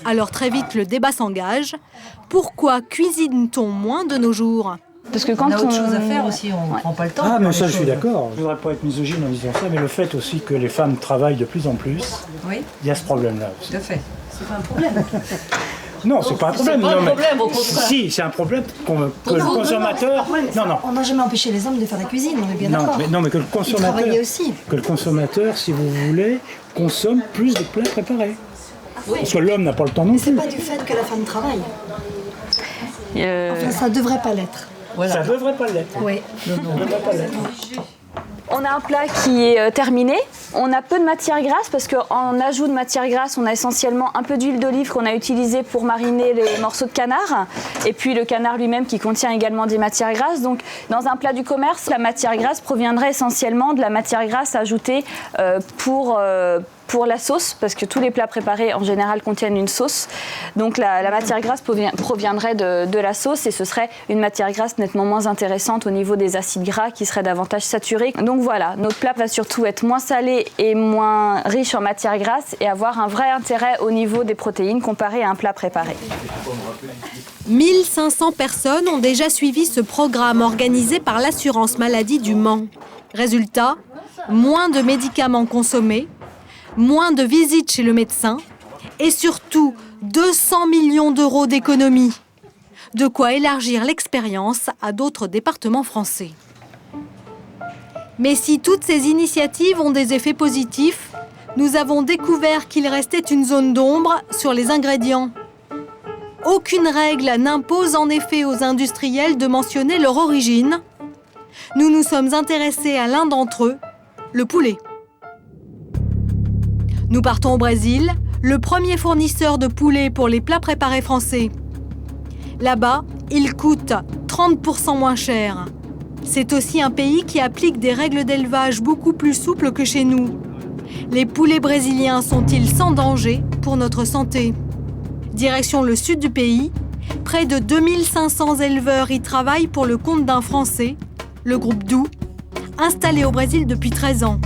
Speaker 1: Alors très vite, le débat s'engage. Pourquoi cuisine-t-on moins de nos jours ?
Speaker 24: Parce que quand
Speaker 11: on a autre chose à faire aussi, on ne prend pas le temps.
Speaker 14: Ah, mais ça, je suis d'accord. Je ne voudrais pas être misogyne en disant ça, mais le fait aussi que les femmes travaillent de plus en plus, il y a ce problème-là aussi.
Speaker 11: Tout à fait. C'est pas un problème.
Speaker 14: Non, c'est pas un problème.
Speaker 11: C'est pas un problème, au contraire.
Speaker 14: Si, c'est un problème que le consommateur... Non.
Speaker 11: On n'a jamais empêché les hommes de faire la cuisine, on est bien d'accord.
Speaker 14: Non, mais que le consommateur...
Speaker 11: Ils travaillaient aussi.
Speaker 14: Que le consommateur, si vous voulez, consomme plus de plats préparés. Oui. Parce que l'homme n'a pas le temps non plus.
Speaker 11: C'est pas du fait que la femme travaille. Enfin, ça devrait pas l'être.
Speaker 14: Voilà. Ça devrait pas l'être.
Speaker 11: Oui.
Speaker 14: Non, devrait pas l'être.
Speaker 24: On a un plat qui est terminé. On a peu de matière grasse parce qu'en ajout de matière grasse, on a essentiellement un peu d'huile d'olive qu'on a utilisée pour mariner les morceaux de canard. Et puis le canard lui-même qui contient également des matières grasses. Donc dans un plat du commerce, la matière grasse proviendrait essentiellement de la matière grasse ajoutée pour la sauce, parce que tous les plats préparés en général contiennent une sauce. Donc la matière grasse proviendrait de la sauce et ce serait une matière grasse nettement moins intéressante au niveau des acides gras qui seraient davantage saturés. Donc voilà, notre plat va surtout être moins salé et moins riche en matière grasse et avoir un vrai intérêt au niveau des protéines comparé à un plat préparé.
Speaker 1: 1500 personnes ont déjà suivi ce programme organisé par l'assurance maladie du Mans. Résultat, moins de médicaments consommés, moins de visites chez le médecin et surtout 200 millions d'euros d'économies. De quoi élargir l'expérience à d'autres départements français. Mais si toutes ces initiatives ont des effets positifs, nous avons découvert qu'il restait une zone d'ombre sur les ingrédients. Aucune règle n'impose en effet aux industriels de mentionner leur origine. Nous nous sommes intéressés à l'un d'entre eux, le poulet. Nous partons au Brésil, le premier fournisseur de poulet pour les plats préparés français. Là-bas, il coûte 30% moins cher. C'est aussi un pays qui applique des règles d'élevage beaucoup plus souples que chez nous. Les poulets brésiliens sont-ils sans danger pour notre santé ? Direction le sud du pays, près de 2500 éleveurs y travaillent pour le compte d'un Français, le groupe Doux, installé au Brésil depuis 13 ans.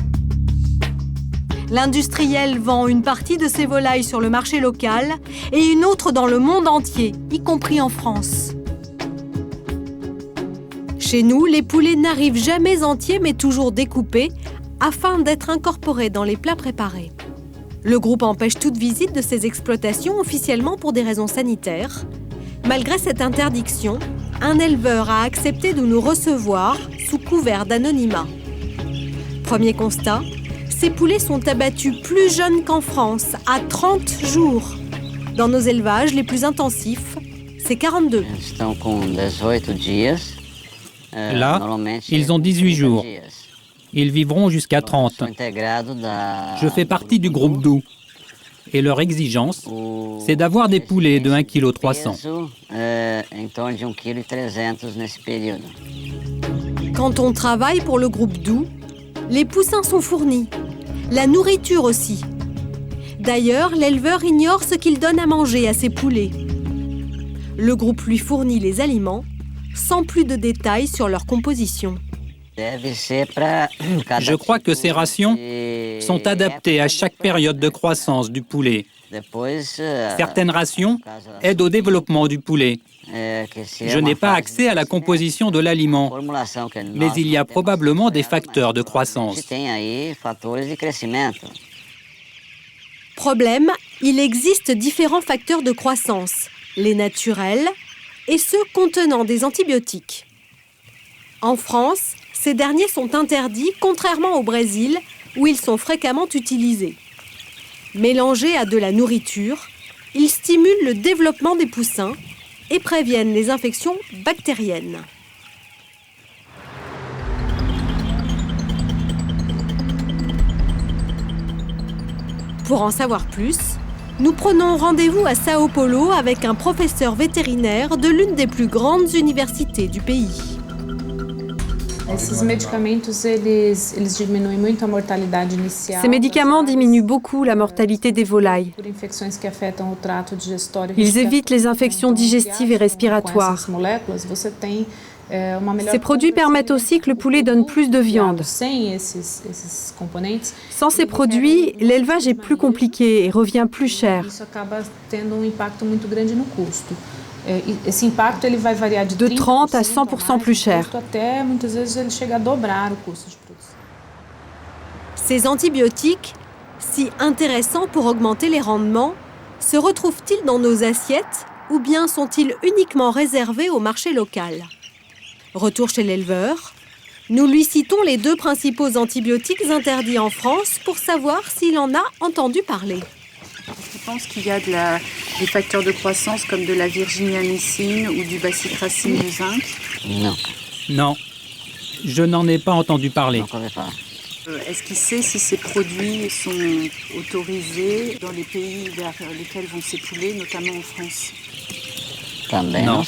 Speaker 1: L'industriel vend une partie de ses volailles sur le marché local et une autre dans le monde entier, y compris en France. Chez nous, les poulets n'arrivent jamais entiers mais toujours découpés afin d'être incorporés dans les plats préparés. Le groupe empêche toute visite de ces exploitations officiellement pour des raisons sanitaires. Malgré cette interdiction, un éleveur a accepté de nous recevoir sous couvert d'anonymat. Premier constat, ces poulets sont abattus plus jeunes qu'en France, à 30 jours. Dans nos élevages les plus intensifs, c'est 42.
Speaker 13: Là, ils ont 18 jours. Ils vivront jusqu'à 30. Je fais partie du groupe Doux. Et leur exigence, c'est d'avoir des poulets de 1,3 kg.
Speaker 1: Quand on travaille pour le groupe Doux, les poussins sont fournis. La nourriture aussi. D'ailleurs, l'éleveur ignore ce qu'il donne à manger à ses poulets. Le groupe lui fournit les aliments, sans plus de détails sur leur composition.
Speaker 13: Je crois que ces rations sont adaptées à chaque période de croissance du poulet. Certaines rations aident au développement du poulet. Je n'ai pas accès à la composition de l'aliment, mais il y a probablement des facteurs de croissance.
Speaker 1: Problème, il existe différents facteurs de croissance, les naturels et ceux contenant des antibiotiques. En France, ces derniers sont interdits, contrairement au Brésil, où ils sont fréquemment utilisés. Mélangés à de la nourriture, ils stimulent le développement des poussins et préviennent les infections bactériennes. Pour en savoir plus, nous prenons rendez-vous à Sao Paulo avec un professeur vétérinaire de l'une des plus grandes universités du pays.
Speaker 15: Ces médicaments diminuent beaucoup la mortalité des volailles. Ils évitent les infections digestives et respiratoires. Ces produits permettent aussi que le poulet donne plus de viande. Sans ces produits, l'élevage est plus compliqué et revient plus cher. De 30 à 100% plus cher.
Speaker 1: Ces antibiotiques, si intéressants pour augmenter les rendements, se retrouvent-ils dans nos assiettes ou bien sont-ils uniquement réservés au marché local ? Retour chez l'éleveur, nous lui citons les 2 principaux antibiotiques interdits en France pour savoir s'il en a entendu parler.
Speaker 19: Je pense qu'il y a des facteurs de croissance comme de la virginiamycine ou du bacitracine de zinc.
Speaker 13: Non, je n'en ai pas entendu parler.
Speaker 19: Est-ce qu'il sait si ces produits sont autorisés dans les pays vers lesquels vont ces poulets, notamment en France?
Speaker 13: Non,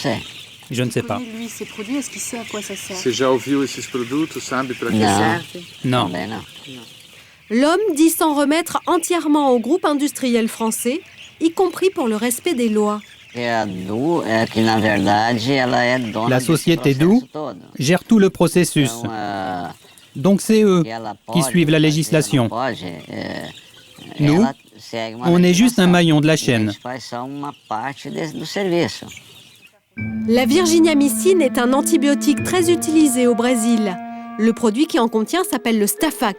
Speaker 13: je ne sais pas.
Speaker 19: Lui, ces produits, est-ce qu'il sait à quoi ça sert?
Speaker 16: Você já ouviu esses produtos, sabe para que servem?
Speaker 13: Non.
Speaker 1: L'homme dit s'en remettre entièrement au groupe industriel français, y compris pour le respect des lois.
Speaker 13: La société Doux gère tout le processus. Donc c'est eux qui suivent la législation. Nous, on est juste un maillon de la chaîne.
Speaker 1: La virginiamycine est un antibiotique très utilisé au Brésil. Le produit qui en contient s'appelle le Stafac.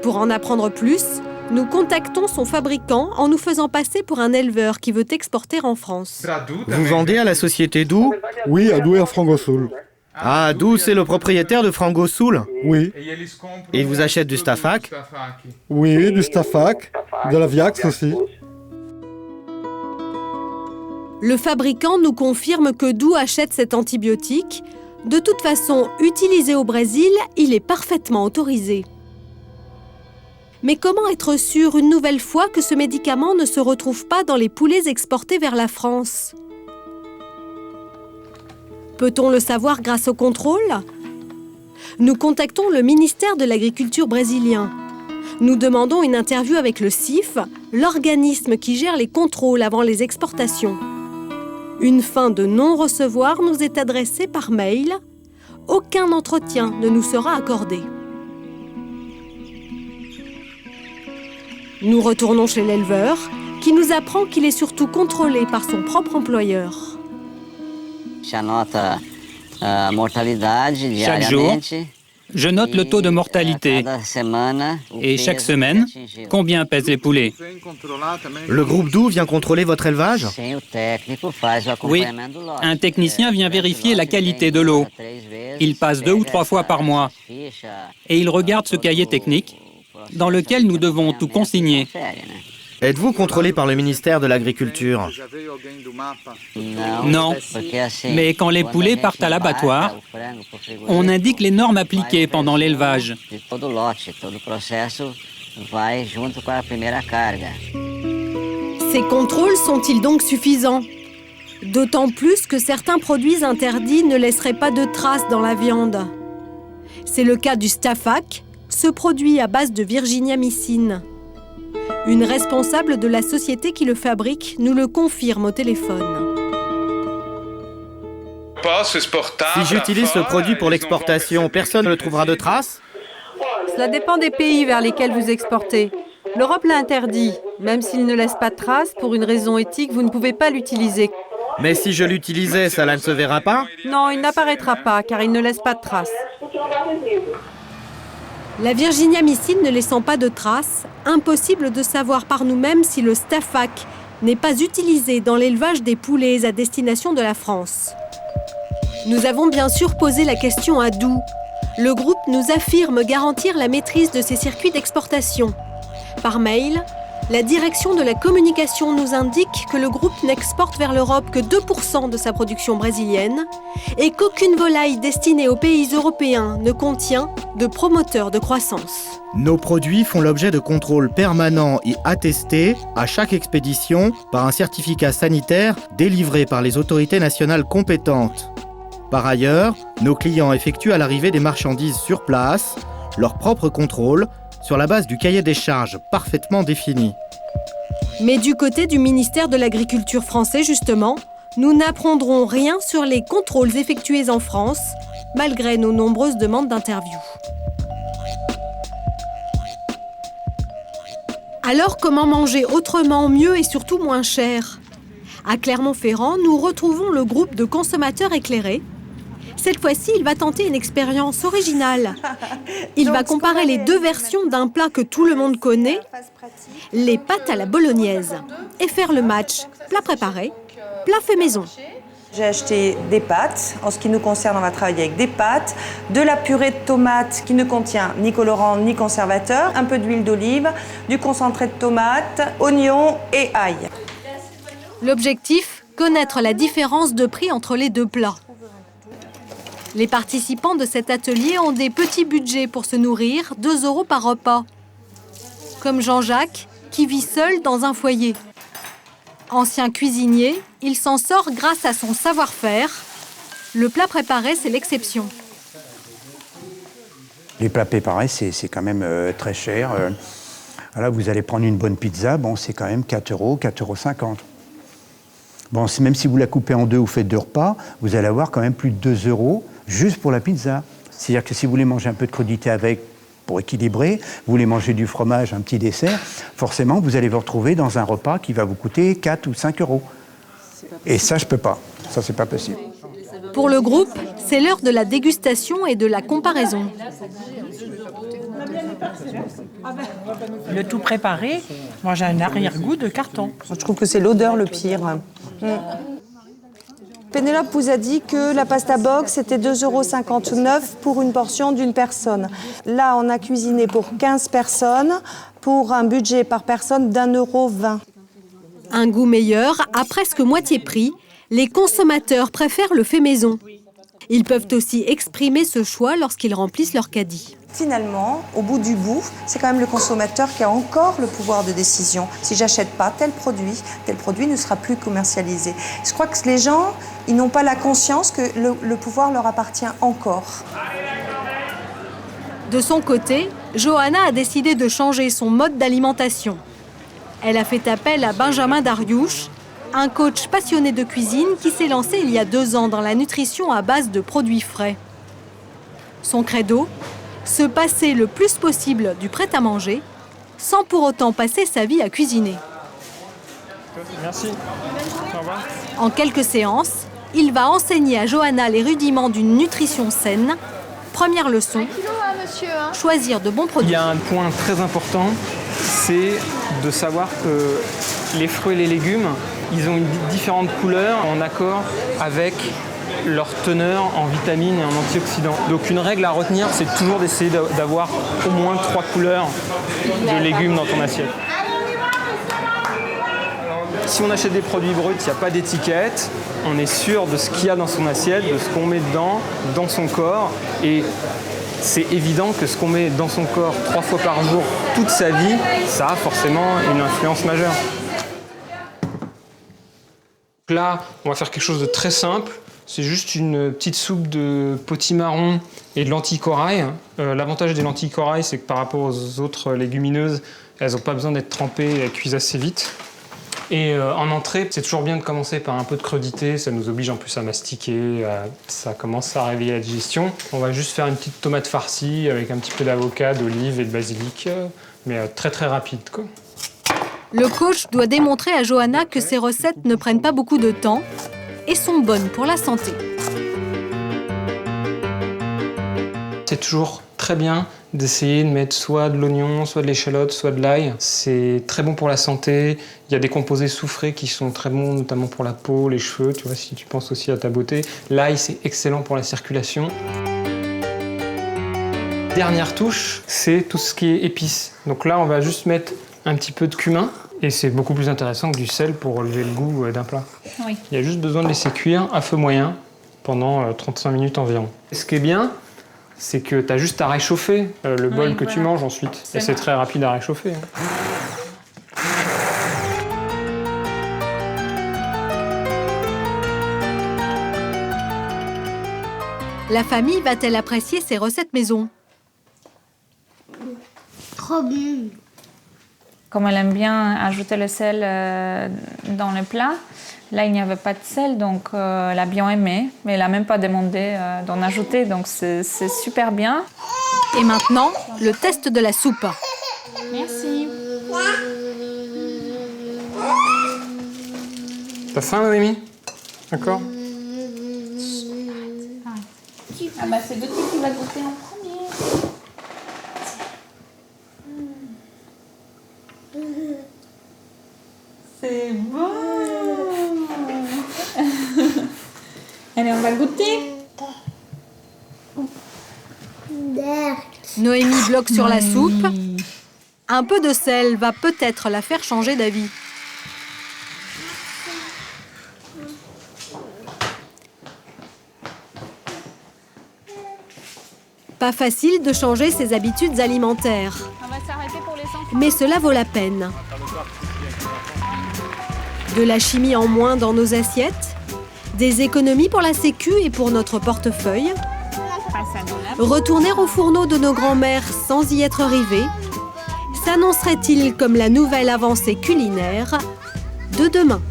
Speaker 1: Pour en apprendre plus, nous contactons son fabricant en nous faisant passer pour un éleveur qui veut exporter en France.
Speaker 17: Vous vendez à la société Doux?
Speaker 4: Oui, à Doux et à Frangosul.
Speaker 17: Ah, Doux, c'est le propriétaire de Frangosul?
Speaker 4: Oui.
Speaker 17: Et il vous achète du Stafac?
Speaker 4: Oui, du Stafac, de la Viax aussi.
Speaker 1: Le fabricant nous confirme que Doux achète cet antibiotique. De toute façon, utilisé au Brésil, il est parfaitement autorisé. Mais comment être sûr une nouvelle fois que ce médicament ne se retrouve pas dans les poulets exportés vers la France ? Peut-on le savoir grâce au contrôle ? Nous contactons le ministère de l'Agriculture brésilien. Nous demandons une interview avec le CIF, l'organisme qui gère les contrôles avant les exportations. Une fin de non-recevoir nous est adressée par mail. Aucun entretien ne nous sera accordé. Nous retournons chez l'éleveur, qui nous apprend qu'il est surtout contrôlé par son propre employeur.
Speaker 13: Chaque jour, je note le taux de mortalité. Et chaque semaine, combien pèsent les poulets?
Speaker 17: Le groupe Doux vient contrôler votre élevage?
Speaker 13: Oui, un technicien vient vérifier la qualité de l'eau. Il passe 2 ou 3 fois par mois. Et il regarde ce cahier technique dans lequel nous devons tout consigner.
Speaker 17: Êtes-vous contrôlé par le ministère de l'Agriculture?
Speaker 13: Non, mais quand les poulets partent à l'abattoir, on indique les normes appliquées pendant l'élevage.
Speaker 1: Ces contrôles sont-ils donc suffisants? D'autant plus que certains produits interdits ne laisseraient pas de traces dans la viande. C'est le cas du Stafac, ce produit à base de virginiamycine. Une responsable de la société qui le fabrique nous le confirme au téléphone.
Speaker 17: Si j'utilise ce produit pour l'exportation, personne ne le trouvera de traces?
Speaker 15: Cela dépend des pays vers lesquels vous exportez. L'Europe l'a interdit. Même s'il ne laisse pas de traces, pour une raison éthique, vous ne pouvez pas l'utiliser.
Speaker 17: Mais si je l'utilisais, cela ne se verra pas?
Speaker 15: Non, il n'apparaîtra pas, car il ne laisse pas de traces.
Speaker 1: La virginiamycine ne laissant pas de traces, impossible de savoir par nous-mêmes si le Stafac n'est pas utilisé dans l'élevage des poulets à destination de la France. Nous avons bien sûr posé la question à Doux. Le groupe nous affirme garantir la maîtrise de ses circuits d'exportation. Par mail, la direction de la communication nous indique que le groupe n'exporte vers l'Europe que 2% de sa production brésilienne et qu'aucune volaille destinée aux pays européens ne contient de promoteur de croissance.
Speaker 17: Nos produits font l'objet de contrôles permanents et attestés à chaque expédition par un certificat sanitaire délivré par les autorités nationales compétentes. Par ailleurs, nos clients effectuent à l'arrivée des marchandises sur place leur propre contrôle sur la base du cahier des charges parfaitement défini.
Speaker 1: Mais du côté du ministère de l'Agriculture français, justement, Nous n'apprendrons rien sur les contrôles effectués en France, malgré nos nombreuses demandes d'interview. Alors, comment manger autrement, mieux et surtout moins cher ? À Clermont-Ferrand, nous retrouvons le groupe de consommateurs éclairés. Cette fois-ci, il va tenter une expérience originale. Il va comparer les deux versions d'un plat que tout le monde connaît, les pâtes à la bolognaise, et faire le match plat préparé, plat fait maison.
Speaker 10: J'ai acheté des pâtes. En ce qui nous concerne, on va travailler avec des pâtes, de la purée de tomates qui ne contient ni colorant ni conservateur, un peu d'huile d'olive, du concentré de tomate, oignons et ail.
Speaker 1: L'objectif, connaître la différence de prix entre les deux plats. Les participants de cet atelier ont des petits budgets pour se nourrir, 2 € par repas. Comme Jean-Jacques, qui vit seul dans un foyer. Ancien cuisinier, il s'en sort grâce à son savoir-faire. Le plat préparé, c'est l'exception.
Speaker 18: Les plats préparés, c'est quand même très cher. Là, vous allez prendre une bonne pizza, bon, c'est quand même 4 €, 4,50 €. Bon, même si vous la coupez en deux ou faites 2 repas, vous allez avoir quand même plus de 2 € juste pour la pizza. C'est-à-dire que si vous voulez manger un peu de crudité avec, pour équilibrer, vous voulez manger du fromage, un petit dessert, forcément, vous allez vous retrouver dans un repas qui va vous coûter 4 ou 5 €. Et ça, je peux pas. Ça, c'est pas possible.
Speaker 1: Pour le groupe, c'est l'heure de la dégustation et de la comparaison.
Speaker 20: Le tout préparé, moi j'ai un arrière-goût de carton.
Speaker 10: Je trouve que c'est l'odeur le pire. Pénélope vous a dit que la pasta box était 2,59 € pour une portion d'une personne. Là, on a cuisiné pour 15 personnes, pour un budget par personne d'1,20 €.
Speaker 1: Un goût meilleur, à presque moitié prix, les consommateurs préfèrent le fait maison. Ils peuvent aussi exprimer ce choix lorsqu'ils remplissent leur caddie.
Speaker 10: Finalement, au bout du bout, c'est quand même le consommateur qui a encore le pouvoir de décision. Si j'achète pas tel produit ne sera plus commercialisé. Je crois que les gens, ils n'ont pas la conscience que le pouvoir leur appartient encore.
Speaker 1: De son côté, Johanna a décidé de changer son mode d'alimentation. Elle a fait appel à Benjamin Dariouche, un coach passionné de cuisine qui s'est lancé il y a 2 ans dans la nutrition à base de produits frais. Son credo ? Se passer le plus possible du prêt-à-manger, sans pour autant passer sa vie à cuisiner.
Speaker 2: Merci. Au revoir.
Speaker 1: En quelques séances, il va enseigner à Johanna les rudiments d'une nutrition saine. Première leçon, choisir de bons produits.
Speaker 21: Il y a un point très important, c'est de savoir que les fruits et les légumes, ils ont une différente couleur en accord avec leur teneur en vitamines et en antioxydants. Donc une règle à retenir, c'est toujours d'essayer d'avoir au moins 3 couleurs de légumes dans ton assiette. Si on achète des produits bruts, il n'y a pas d'étiquette, on est sûr de ce qu'il y a dans son assiette, de ce qu'on met dedans, dans son corps. Et c'est évident que ce qu'on met dans son corps 3 fois par jour, toute sa vie, ça a forcément une influence majeure. Là, on va faire quelque chose de très simple. C'est juste une petite soupe de potimarron et de lentilles corail. L'avantage des lentilles corail, c'est que par rapport aux autres légumineuses, elles n'ont pas besoin d'être trempées et elles cuisent assez vite. Et en entrée, c'est toujours bien de commencer par un peu de crudité. Ça nous oblige en plus à mastiquer, ça commence à réveiller la digestion. On va juste faire une petite tomate farcie avec un petit peu d'avocat, d'olive et de basilic, mais très très rapide, quoi.
Speaker 1: Le coach doit démontrer à Johanna que ses recettes ne prennent pas beaucoup de temps et sont bonnes pour la santé.
Speaker 21: C'est toujours très bien d'essayer de mettre soit de l'oignon, soit de l'échalote, soit de l'ail. C'est très bon pour la santé. Il y a des composés soufrés qui sont très bons, notamment pour la peau, les cheveux, tu vois, si tu penses aussi à ta beauté. L'ail, c'est excellent pour la circulation. Dernière touche, c'est tout ce qui est épices. Donc là, on va juste mettre un petit peu de cumin. Et c'est beaucoup plus intéressant que du sel pour relever le goût d'un plat.
Speaker 6: Oui.
Speaker 21: Il y a juste besoin de laisser cuire à feu moyen pendant 35 minutes environ. Et ce qui est bien, c'est que tu as juste à réchauffer le bol que tu manges ensuite. Et c'est très rapide à réchauffer.
Speaker 1: La famille va-t-elle apprécier ces recettes maison ?
Speaker 7: Trop bien.
Speaker 6: Comme elle aime bien ajouter le sel dans le plat, là il n'y avait pas de sel, donc elle a bien aimé, mais elle n'a même pas demandé d'en ajouter, donc c'est super bien.
Speaker 1: Et maintenant, le test de la soupe.
Speaker 6: Merci.
Speaker 21: T'as faim, Noémie? D'accord.
Speaker 6: Ah bah c'est Gauthier qui va goûter en premier. C'est bon. Allez, on va goûter.
Speaker 1: Noémie bloque sur la soupe. Un peu de sel va peut-être la faire changer d'avis. Pas facile de changer ses habitudes alimentaires.
Speaker 6: On va s'arrêter pour les enfants.
Speaker 1: Mais cela vaut la peine. De la chimie en moins dans nos assiettes, des économies pour la sécu et pour notre portefeuille, retourner au fourneau de nos grands-mères sans y être rivés, s'annoncerait-il comme la nouvelle avancée culinaire de demain?